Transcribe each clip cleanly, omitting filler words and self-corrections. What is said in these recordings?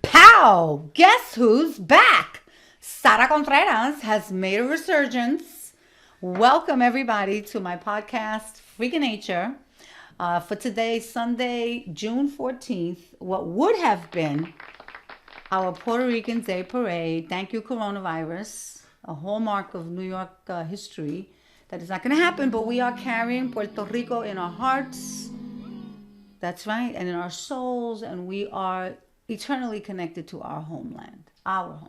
Pow! Guess who's back? Sara Contreras has made a resurgence. Welcome, everybody, to my podcast, Freakin' Nature. For today, Sunday, June 14th, what would have been our Puerto Rican Day Parade. Thank you, coronavirus, a hallmark of New York history. That is not going to happen, but we are carrying Puerto Rico in our hearts. That's right, and in our souls, and we are eternally connected to our homeland, so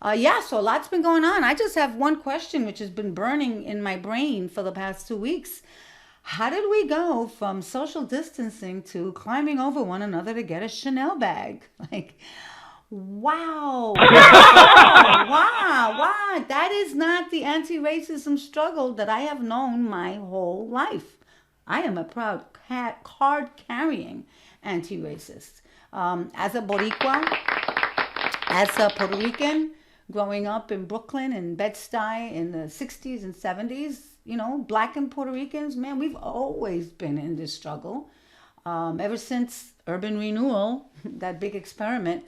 a lot's been going on. I just have one question, which has been burning in my brain for the past 2 weeks. How did we go from social distancing to climbing over one another to get a Chanel bag? Like, wow. Wow. That is not the anti-racism struggle that I have known my whole life. I am a proud card-carrying anti-racist. As a Boricua, as a Puerto Rican, growing up in Brooklyn and Bed-Stuy in the 60s and 70s, Black and Puerto Ricans, man, we've always been in this struggle. Ever since urban renewal, that big experiment,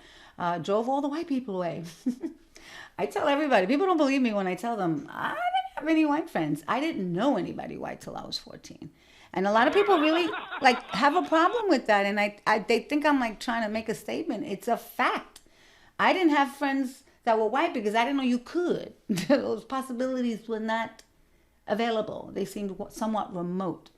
drove all the white people away. I tell everybody, people don't believe me when I tell them, I didn't have any white friends. I didn't know anybody white till I was 14. And a lot of people really have a problem with that. And they think I'm trying to make a statement. It's a fact. I didn't have friends that were white because I didn't know you could. Those possibilities were not available. They seemed somewhat remote.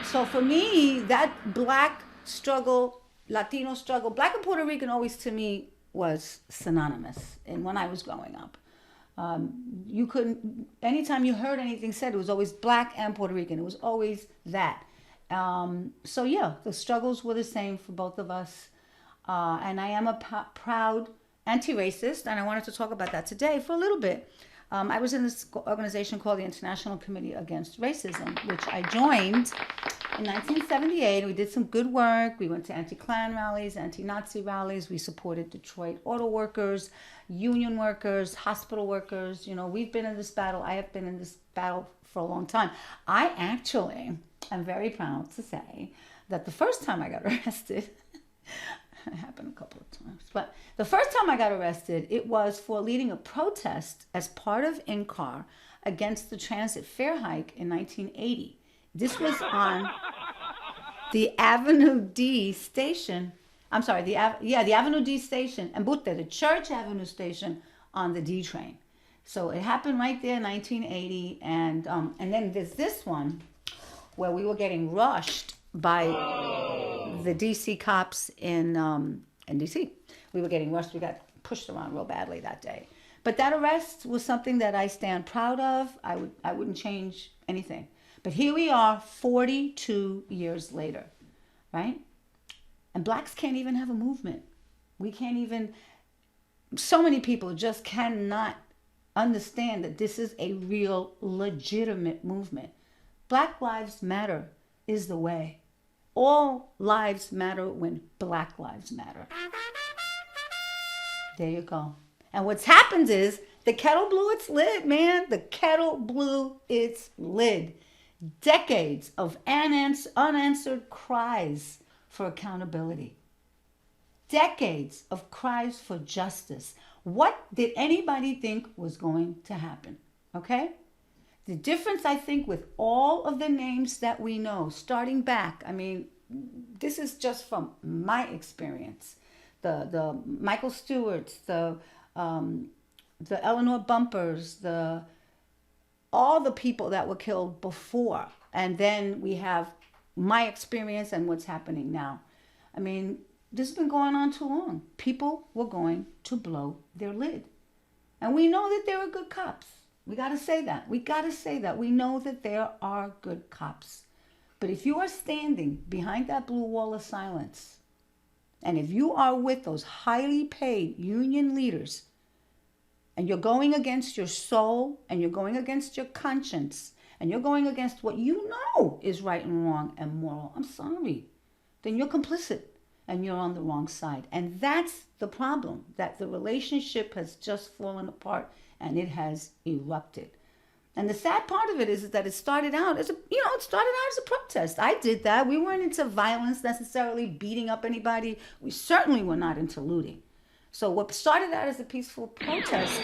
So for me, that Black struggle, Latino struggle, Black and Puerto Rican always to me was synonymous. And when I was growing up, you couldn't, anytime you heard anything said, it was always Black and Puerto Rican. It was always that. The struggles were the same for both of us. And I am a proud anti-racist, and I wanted to talk about that today for a little bit. I was in this organization called the International Committee Against Racism, which I joined in 1978. We did some good work. We went to anti-Klan rallies, anti-Nazi rallies. We supported Detroit auto workers, union workers, hospital workers. We've been in this battle. I have been in this battle for a long time. I actually am very proud to say that the first time I got arrested, it happened a couple of times, but the first time I got arrested, it was for leading a protest as part of INCAR against the transit fare hike in 1980. This was on the Avenue D station. I'm sorry, the Avenue D station, and the Church Avenue station on the D train. So it happened right there in 1980, and then there's this one where we were getting rushed by the DC cops in DC. We were getting rushed. We got pushed around real badly that day. But that arrest was something that I stand proud of. I wouldn't change anything. But here we are 42 years later, right? And Blacks can't even have a movement. We can't even, so many people just cannot understand that this is a real legitimate movement. Black Lives Matter is the way. All lives matter when Black lives matter. There you go. And what's happened is the kettle blew its lid, man. The kettle blew its lid. Decades of unanswered cries for accountability. Decades of cries for justice. What did anybody think was going to happen? Okay? The difference, I think, with all of the names that we know, starting back, this is just from my experience. The Michael Stewarts, the Eleanor Bumpers, all the people that were killed before. And then we have my experience and what's happening now. This has been going on too long. People were going to blow their lid. And we know that there are good cops. We got to say that. We know that there are good cops. But if you are standing behind that blue wall of silence, and if you are with those highly paid union leaders, and you're going against your soul, and you're going against your conscience, and you're going against what you know is right and wrong and moral, I'm sorry, then you're complicit and you're on the wrong side. And that's the problem, that the relationship has just fallen apart and it has erupted. And the sad part of it is that it started out as it started out as a protest. I did that. We weren't into violence necessarily, beating up anybody. We certainly were not into looting. So what started out as a peaceful protest,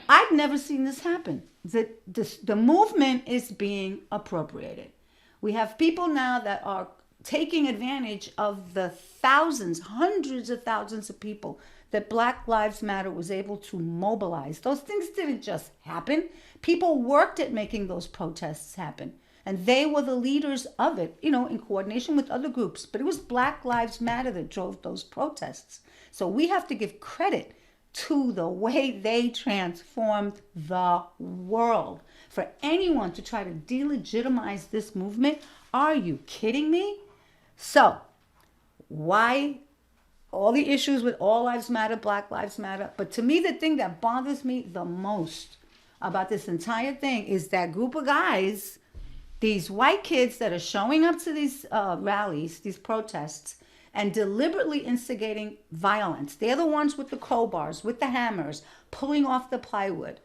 I've never seen this happen. The movement is being appropriated. We have people now that are taking advantage of the thousands, hundreds of thousands of people that Black Lives Matter was able to mobilize. Those things didn't just happen. People worked at making those protests happen. And they were the leaders of it, in coordination with other groups. But it was Black Lives Matter that drove those protests. So we have to give credit to the way they transformed the world. For anyone to try to delegitimize this movement, are you kidding me? So, why all the issues with all lives matter, Black Lives Matter? But to me, the thing that bothers me the most about this entire thing is that group of guys, these white kids that are showing up to these rallies, these protests, and deliberately instigating violence. They're the ones with the crowbars, with the hammers, pulling off the plywood.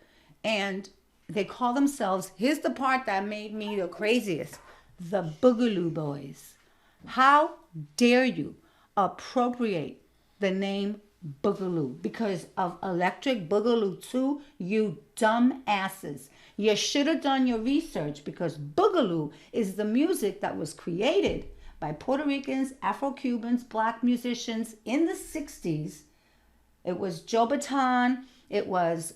And they call themselves, here's the part that made me the craziest, the Boogaloo Boys. How dare you appropriate the name Boogaloo because of Electric Boogaloo 2, you dumb asses. You should have done your research because Boogaloo is the music that was created by Puerto Ricans, Afro-Cubans, Black musicians in the 60s. It was Joe Bataan, it was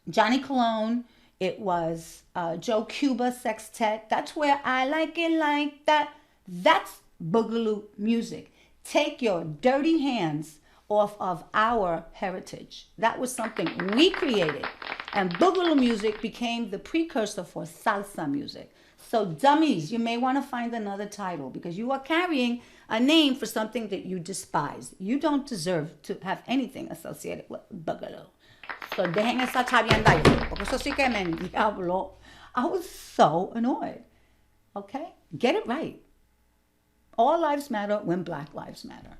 Johnny Colon, it was Joe Cuba Sextet. That's where I like it like that. That's Boogaloo music. Take your dirty hands off of our heritage. That was something we created. And Boogaloo music became the precursor for salsa music. So dummies, you may want to find another title because you are carrying a name for something that you despise. You don't deserve to have anything associated with Boogaloo. So dejen esa chavienda, porque eso sí que me endiablo. I was so annoyed. Okay? Get it right. All lives matter when Black lives matter.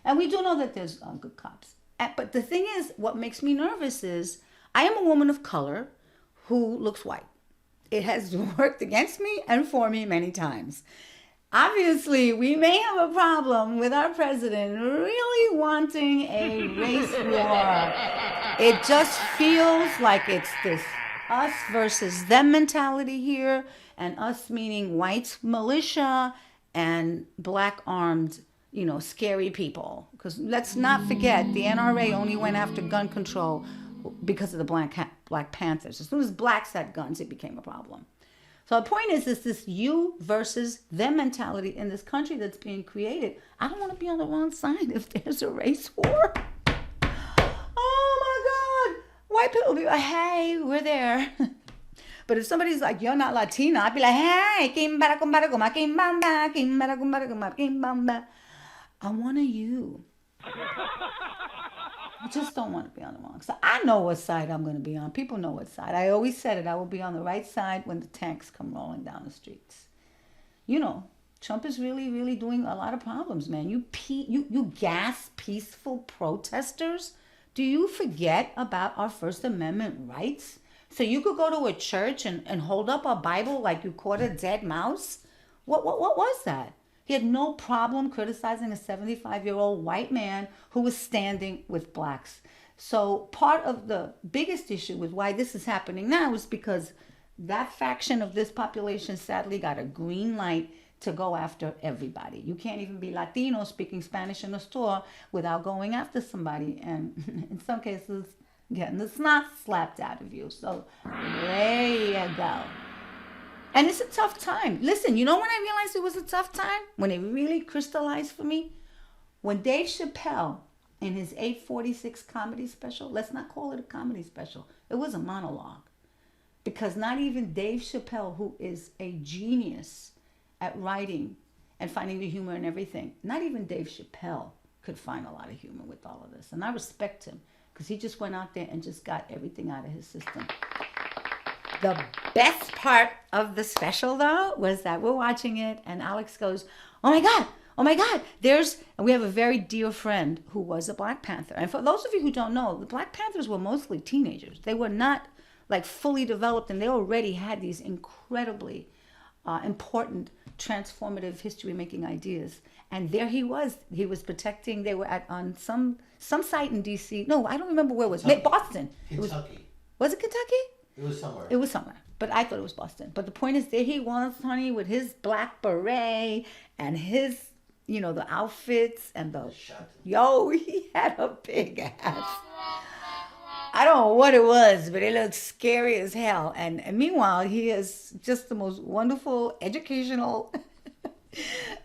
And we do know that there's good cops. But the thing is, what makes me nervous is I am a woman of color who looks white. It has worked against me and for me many times. Obviously, we may have a problem with our president really wanting a race war. It just feels like it's this us versus them mentality here, and us meaning white militia and black armed, scary people. Because let's not forget, the NRA only went after gun control because of the Black Panthers. As soon as blacks had guns, it became a problem. So the point is this you versus them mentality in this country that's being created. I don't want to be on the wrong side if there's a race war. Oh my God. White people will be like, hey, we're there. But if somebody's like, you're not Latina, I'd be like, hey, I want a you. I just don't want to be on the wrong side. I know what side I'm going to be on. People know what side. I always said it. I will be on the right side when the tanks come rolling down the streets. Trump is really, really doing a lot of problems, man. You gas peaceful protesters. Do you forget about our First Amendment rights? So you could go to a church and hold up a Bible like you caught a dead mouse? What was that? He had no problem criticizing a 75-year-old white man who was standing with blacks. So part of the biggest issue with why this is happening now is because that faction of this population sadly got a green light to go after everybody. You can't even be Latino speaking Spanish in a store without going after somebody and in some cases getting the snot slapped out of you. So there you go. And it's a tough time. Listen, when I realized it was a tough time? When it really crystallized for me? When Dave Chappelle, in his 846 comedy special, let's not call it a comedy special, it was a monologue. Because not even Dave Chappelle, who is a genius at writing and finding the humor in everything, not even Dave Chappelle could find a lot of humor with all of this. And I respect him because he just went out there and just got everything out of his system. The best part of the special, though, was that we're watching it and Alex goes, oh my God, and we have a very dear friend who was a Black Panther. And for those of you who don't know, the Black Panthers were mostly teenagers. They were not like fully developed, and they already had these incredibly important, transformative history-making ideas. And there he was. He was protecting. They were at on some site in D.C. No, I don't remember where it was. Kentucky. Boston. Kentucky. Was it Kentucky? It was somewhere. It was somewhere, but I thought it was Boston. But the point is, there he was, honey, with his black beret and his, the outfits and the Shut. yo, he had a big ass. I don't know what it was, but it looked scary as hell. And meanwhile, he is just the most wonderful, educational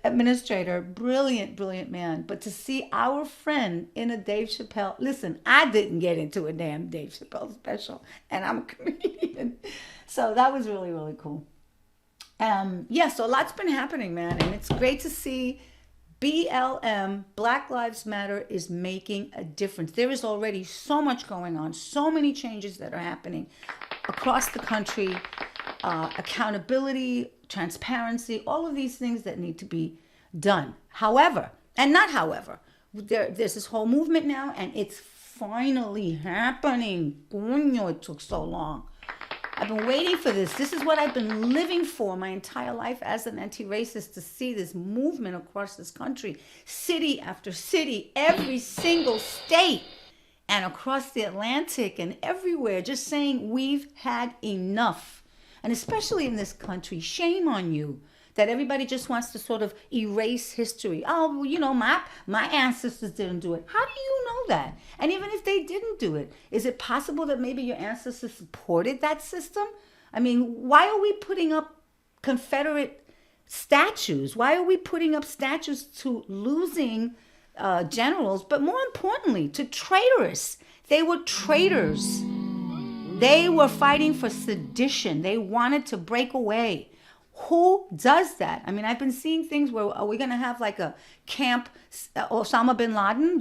administrator, brilliant, brilliant man. But to see our friend in a Dave Chappelle, listen, I didn't get into a damn Dave Chappelle special, and I'm a comedian. So that was really, really cool. Yeah, so a lot's been happening, man, and it's great to see BLM, Black Lives Matter, is making a difference. There is already so much going on, so many changes that are happening across the country, accountability, transparency, all of these things that need to be done. However, there's this whole movement now, and it's finally happening. Coño, it took so long. I've been waiting for this. This is what I've been living for my entire life as an anti-racist, to see this movement across this country, city after city, every single state, and across the Atlantic and everywhere, just saying we've had enough. And especially in this country, shame on you that everybody just wants to sort of erase history. Oh, well, my ancestors didn't do it. How do you know that? And even if they didn't do it, is it possible that maybe your ancestors supported that system? I mean, why are we putting up Confederate statues? Why are we putting up statues to losing generals, but more importantly, to traitors? They were traitors. They were fighting for sedition. They wanted to break away. Who does that? I mean, I've been seeing things where, are we going to have like a camp Osama bin Laden?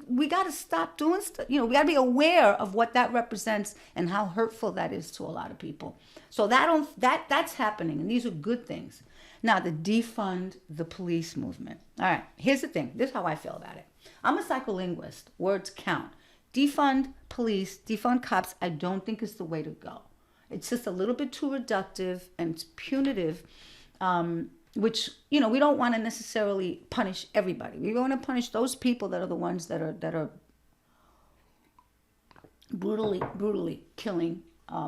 We got to stop doing stuff. We got to be aware of what that represents and how hurtful that is to a lot of people. So that's happening, and these are good things. Now, the defund the police movement. All right, here's the thing. This is how I feel about it. I'm a psycholinguist. Words count. Defund police, defund cops, I don't think is the way to go. It's just a little bit too reductive and it's punitive, which, we don't want to necessarily punish everybody. We want to punish those people that are the ones that are brutally killing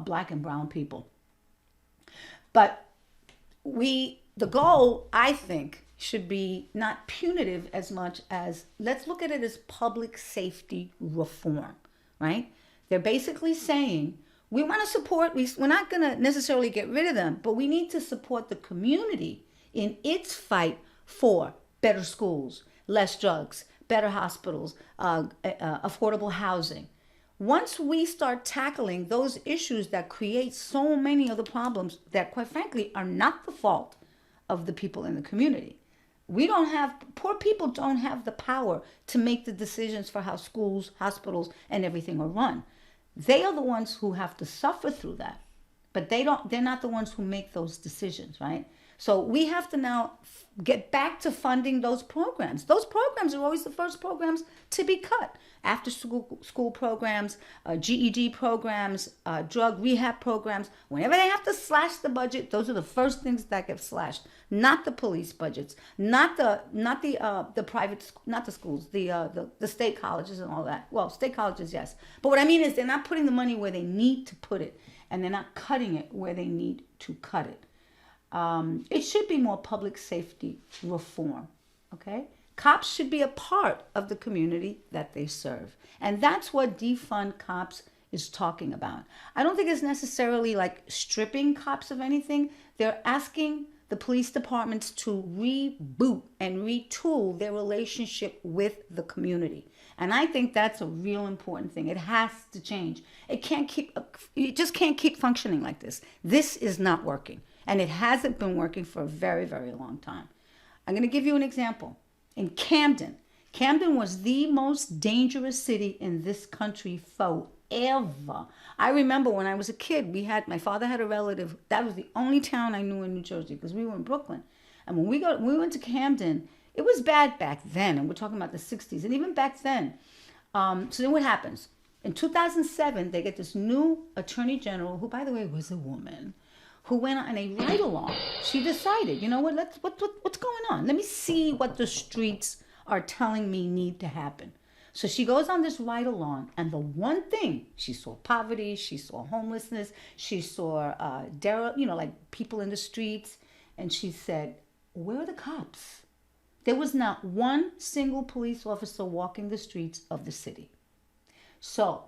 black and brown people. But the goal, I think, should be not punitive as much as, let's look at it as public safety reform, right? They're basically saying, we want to support, we're not going to necessarily get rid of them, but we need to support the community in its fight for better schools, less drugs, better hospitals, affordable housing. Once we start tackling those issues that create so many of the problems that, quite frankly, are not the fault of the people in the community. Poor people don't have the power to make the decisions for how schools, hospitals, and everything are run. They are the ones who have to suffer through that, but they're not the ones who make those decisions, right? So we have to now get back to funding those programs. Those programs are always the first programs to be cut. After school programs, GED programs, drug rehab programs. Whenever they have to slash the budget, those are the first things that get slashed. Not the police budgets, not the private, not the schools, the state colleges and all that. Well, state colleges, yes. But what I mean is they're not putting the money where they need to put it, and they're not cutting it where they need to cut it. It should be more public safety reform, okay? Cops should be a part of the community that they serve. And that's what defund cops is talking about. I don't think it's necessarily like stripping cops of anything. They're asking the police departments to reboot and retool their relationship with the community. And I think that's a real important thing. It has to change. It just can't keep functioning like this. This is not working. And it hasn't been working for a very, very long time. I'm going to give you an example. In Camden was the most dangerous city in this country forever. I remember when I was a kid, my father had a relative. That was the only town I knew in New Jersey because we were in Brooklyn. And when we went to Camden, it was bad back then. And we're talking about the 60s. And even back then. So then what happens? In 2007, they get this new attorney general, who, by the way, was a woman, who went on a ride along. She decided, you know what, what's going on? Let me see what the streets are telling me need to happen. So she goes on this ride along, and the one thing she saw: poverty, she saw homelessness, she saw like people in the streets, and she said, "Where are the cops?" There was not one single police officer walking the streets of the city. So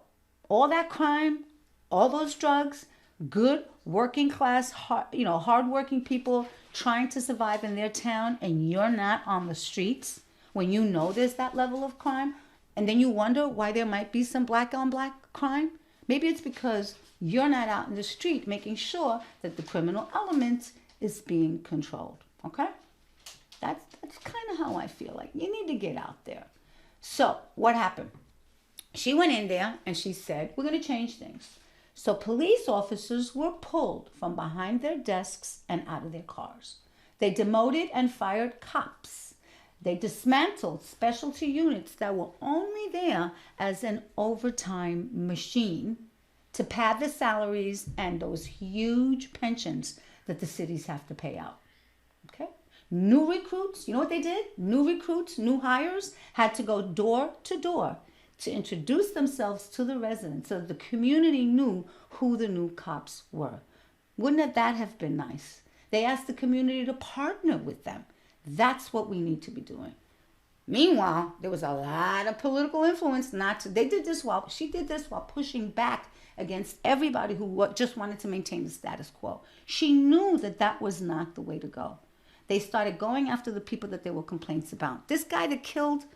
all that crime, all those drugs, good working class, hardworking people trying to survive in their town, and you're not on the streets when you know there's that level of crime, and then you wonder why there might be some black on black crime. Maybe it's because you're not out in the street making sure that the criminal element is being controlled. Okay? That's kind of how I feel like. You need to get out there. So what happened? She went in there and she said, we're going to change things. So police officers were pulled from behind their desks and out of their cars. They demoted and fired cops. They dismantled specialty units that were only there as an overtime machine to pad the salaries and those huge pensions that the cities have to pay out. Okay? New recruits, you know what they did? New recruits, new hires had to go door to door to introduce themselves to the residents so the community knew who the new cops were. Wouldn't that have been nice? They asked the community to partner with them. That's what we need to be doing. Meanwhile, there was a lot of political influence she did this while pushing back against everybody who just wanted to maintain the status quo. She knew that was not the way to go. They started going after the people that there were complaints about. This guy that killed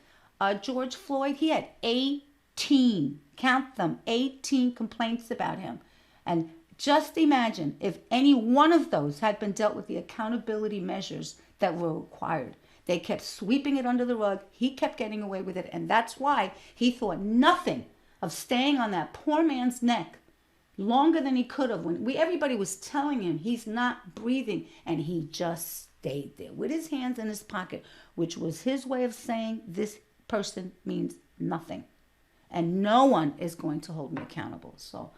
George Floyd, he had 18, count them, 18 complaints about him. And just imagine if any one of those had been dealt with the accountability measures that were required. They kept sweeping it under the rug. He kept getting away with it. And that's why he thought nothing of staying on that poor man's neck longer than he could have. When everybody was telling him he's not breathing, and he just stayed there with his hands in his pocket, which was his way of saying this person means nothing. And no one is going to hold me accountable. So,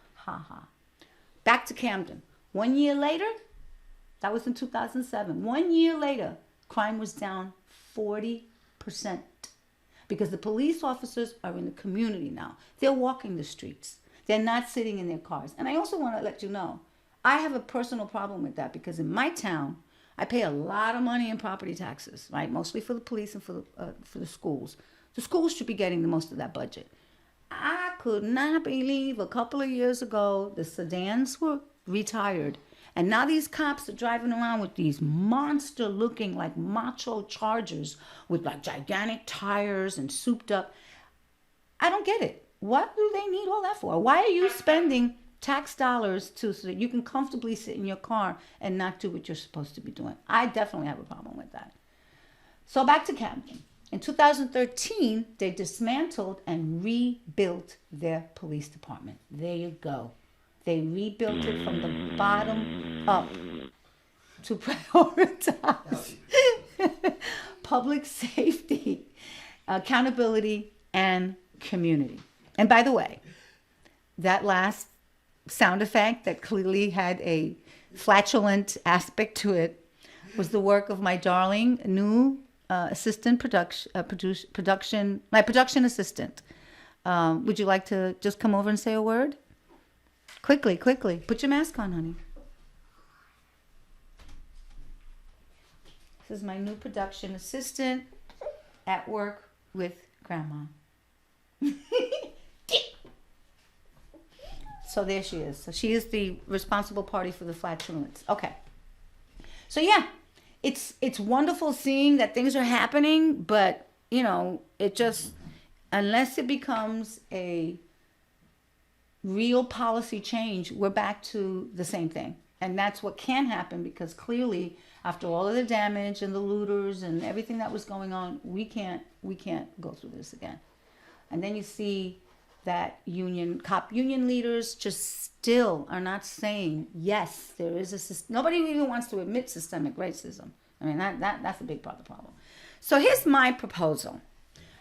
Back to Camden. 1 year later, that was in 2007. 1 year later, crime was down 40% because the police officers are in the community now. They're walking the streets. They're not sitting in their cars. And I also want to let you know, I have a personal problem with that because in my town, I pay a lot of money in property taxes, right? Mostly for the police and for the schools. The schools should be getting the most of that budget. I could not believe a couple of years ago the sedans were retired. And now these cops are driving around with these monster-looking, like macho Chargers with like gigantic tires and souped up. I don't get it. What do they need all that for? Why are you spending tax dollars so that you can comfortably sit in your car and not do what you're supposed to be doing? I definitely have a problem with that. So back to Camden. In 2013, they dismantled and rebuilt their police department. There you go. They rebuilt it from the bottom up to prioritize public safety, accountability, and community. And by the way, that last sound effect that clearly had a flatulent aspect to it was the work of my darling new assistant my production assistant. Would you like to just come over and say a word? Quickly. Put your mask on, honey. This is my new production assistant at work with Grandma. So there she is. So she is the responsible party for the flatulence. Okay. So yeah, it's wonderful seeing that things are happening, but it just, unless it becomes a real policy change, we're back to the same thing. And that's what can happen, because clearly after all of the damage and the looters and everything that was going on, we can't go through this again. And then you see that cop union leaders just still are not saying, yes, there is a system. Nobody even wants to admit systemic racism. I mean, that's a big part of the problem. So here's my proposal.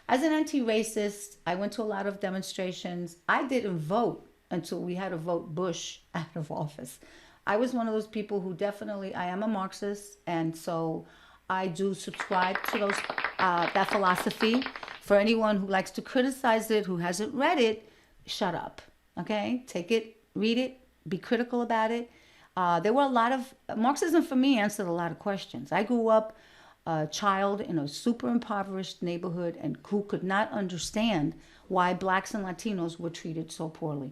As an anti-racist, I went to a lot of demonstrations. I didn't vote until we had to vote Bush out of office. I was one of those people who definitely, I am a Marxist, and so I do subscribe to those that philosophy. For anyone who likes to criticize it, who hasn't read it, shut up. Okay, take it, read it, be critical about it. There were a lot of Marxism for me answered a lot of questions. I grew up a child in a super impoverished neighborhood and who could not understand why blacks and Latinos were treated so poorly.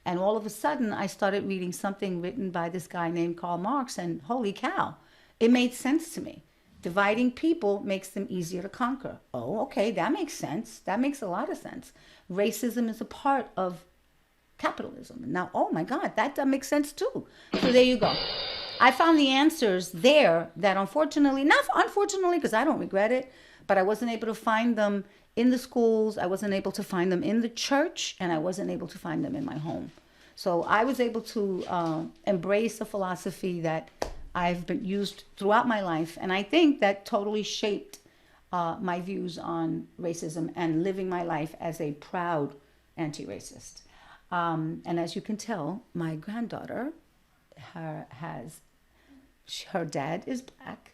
And all of a sudden, I started reading something written by this guy named Karl Marx, and holy cow, it made sense to me. Dividing people makes them easier to conquer. Oh, okay, that makes sense. That makes a lot of sense. Racism is a part of capitalism. Now, oh my God, that makes sense too. So there you go. I found the answers there that unfortunately, not unfortunately, because I don't regret it, but I wasn't able to find them in the schools. I wasn't able to find them in the church, and I wasn't able to find them in my home. So I was able to embrace a philosophy that I've been used throughout my life, and I think that totally shaped my views on racism and living my life as a proud anti-racist. And as you can tell, my granddaughter her dad is black,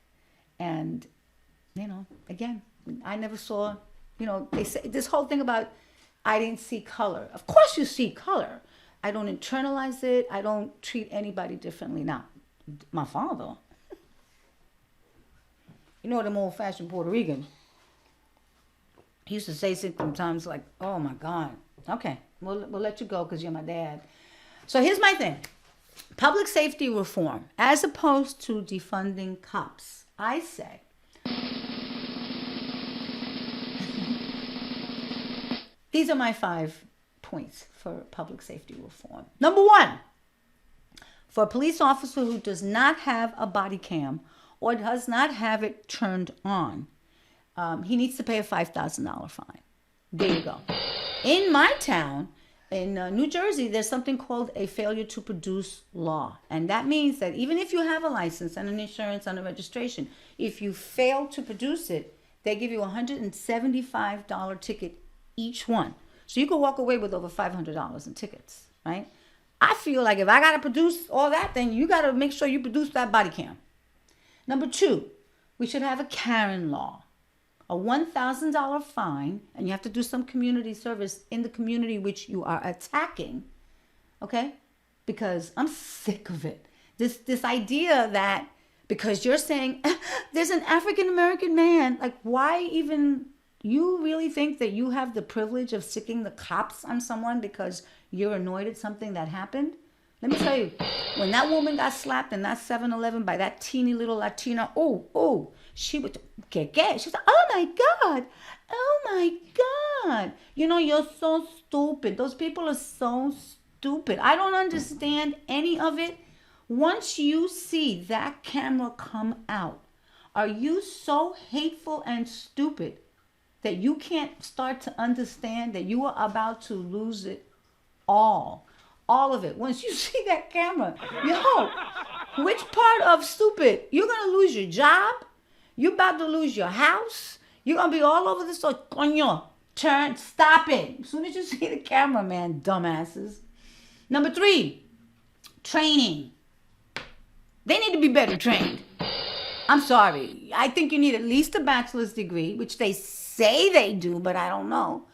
and again, I never saw. They say this whole thing about I didn't see color. Of course, you see color. I don't internalize it. I don't treat anybody differently. Now, my father, them old-fashioned Puerto Ricans. He used to say sometimes like, "Oh my God, okay, we'll let you go because you're my dad." So here's my thing: public safety reform, as opposed to defunding cops. I say, these are my 5 points for public safety reform. Number 1, for a police officer who does not have a body cam or does not have it turned on, he needs to pay a $5,000 fine. There you go. In my town, in New Jersey, there's something called a failure to produce law. And that means that even if you have a license and an insurance and a registration, if you fail to produce it, they give you a $175 ticket each one. So you could walk away with over $500 in tickets, right? I feel like if I got to produce all that, then you got to make sure you produce that body cam. Number 2, we should have a Karen law. A $1,000 fine, and you have to do some community service in the community which you are attacking, okay? Because I'm sick of it. This idea that because you're saying there's an African-American man, like why even, you really think that you have the privilege of sicking the cops on someone because you're annoyed at something that happened? Let me tell you, when that woman got slapped in that 7-Eleven by that teeny little Latina, she would get. She said, "Oh my God, oh my God." You're so stupid. Those people are so stupid. I don't understand any of it. Once you see that camera come out, are you so hateful and stupid that you can't start to understand that you are about to lose it all? All of it. Once you see that camera, which part of stupid? You're going to lose your job. You're about to lose your house. You're going to be all over this. Coño, turn, stop it. As soon as you see the camera, man, dumbasses. Number 3, training. They need to be better trained. I'm sorry. I think you need at least a bachelor's degree, which they say they do, but I don't know.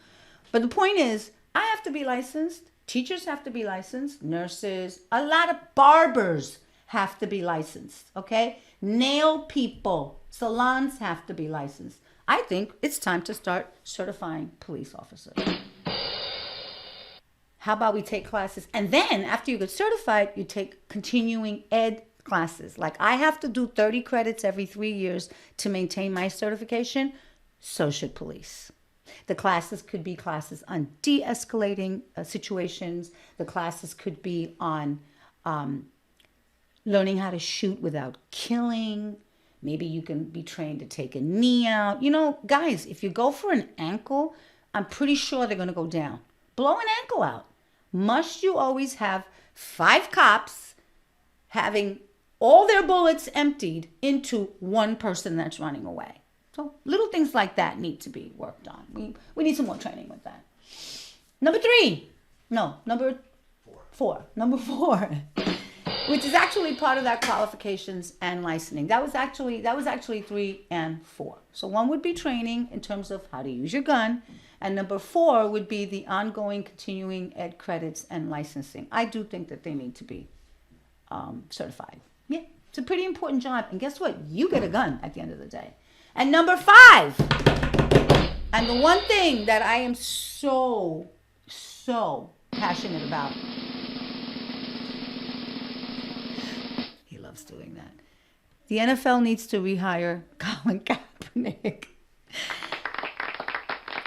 But the point is, I have to be licensed. Teachers have to be licensed. Nurses, a lot of barbers have to be licensed, okay? Nail people, salons have to be licensed. I think it's time to start certifying police officers. How about we take classes? And then after you get certified, you take continuing ed classes. Like I have to do 30 credits every 3 years to maintain my certification. So should police. The classes could be classes on de-escalating situations. The classes could be on learning how to shoot without killing. Maybe you can be trained to take a knee out. Guys, if you go for an ankle, I'm pretty sure they're going to go down. Blow an ankle out. Must you always have 5 cops having all their bullets emptied into one person that's running away? So little things like that need to be worked on. We need some more training with that. Number 3. No, number 4. Number 4. Which is actually part of that qualifications and licensing. That was actually 3 and 4. So 1 would be training in terms of how to use your gun, and number 4 would be the ongoing continuing ed credits and licensing. I do think that they need to be certified. Yeah, it's a pretty important job. And guess what? You get a gun at the end of the day. And number 5, and the one thing that I am so passionate about. He loves doing that. The NFL needs to rehire Colin Kaepernick.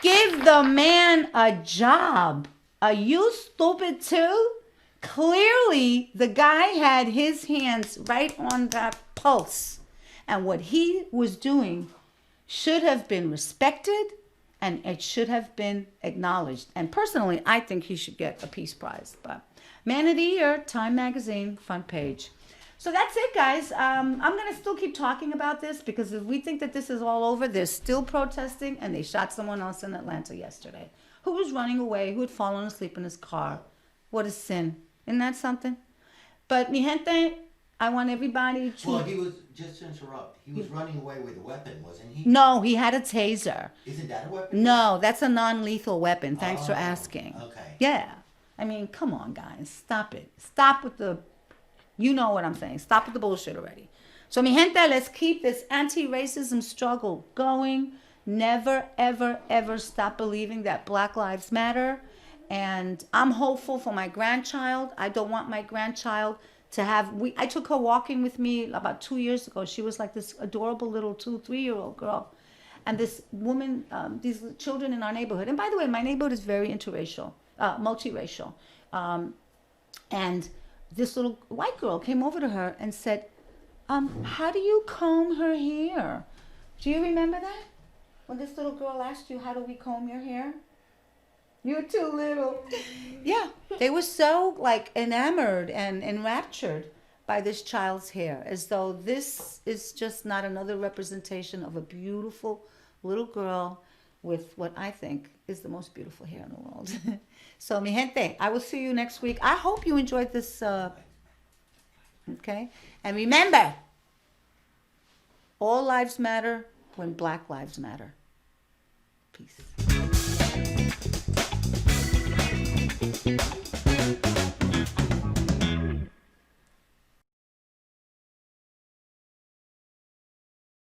Give the man a job. Are you stupid too? Clearly, the guy had his hands right on that pulse. And what he was doing should have been respected, and it should have been acknowledged. And personally, I think he should get a Peace Prize. But Man of the Year, Time Magazine, front page. So that's it, guys. I'm going to still keep talking about this, because if we think that this is all over, they're still protesting, and they shot someone else in Atlanta yesterday who was running away, who had fallen asleep in his car. What a sin. Isn't that something? But, mi gente, I want everybody to... Well, he was, just to interrupt, he was running away with a weapon, wasn't he? No, he had a taser. Isn't that a weapon? No, that's a non-lethal weapon. Thanks for asking. Okay. Yeah. I mean, come on, guys. Stop it. Stop with the... You know what I'm saying. Stop with the bullshit already. So, mi gente, let's keep this anti-racism struggle going. Never, ever, ever stop believing that Black Lives Matter. And I'm hopeful for my grandchild. I don't want my grandchild to have... I took her walking with me about 2 years ago. She was like this adorable little 2-3-year-old girl. And this woman, these children in our neighborhood. And by the way, my neighborhood is very interracial, multiracial. And this little white girl came over to her and said, how do you comb her hair? Do you remember that? When this little girl asked you, how do we comb your hair? You're too little. Yeah, they were so like enamored and enraptured by this child's hair, as though this is just not another representation of a beautiful little girl with what I think is the most beautiful hair in the world. So, mi gente, I will see you next week. I hope you enjoyed this. Okay? And remember, all lives matter when Black lives matter. Peace.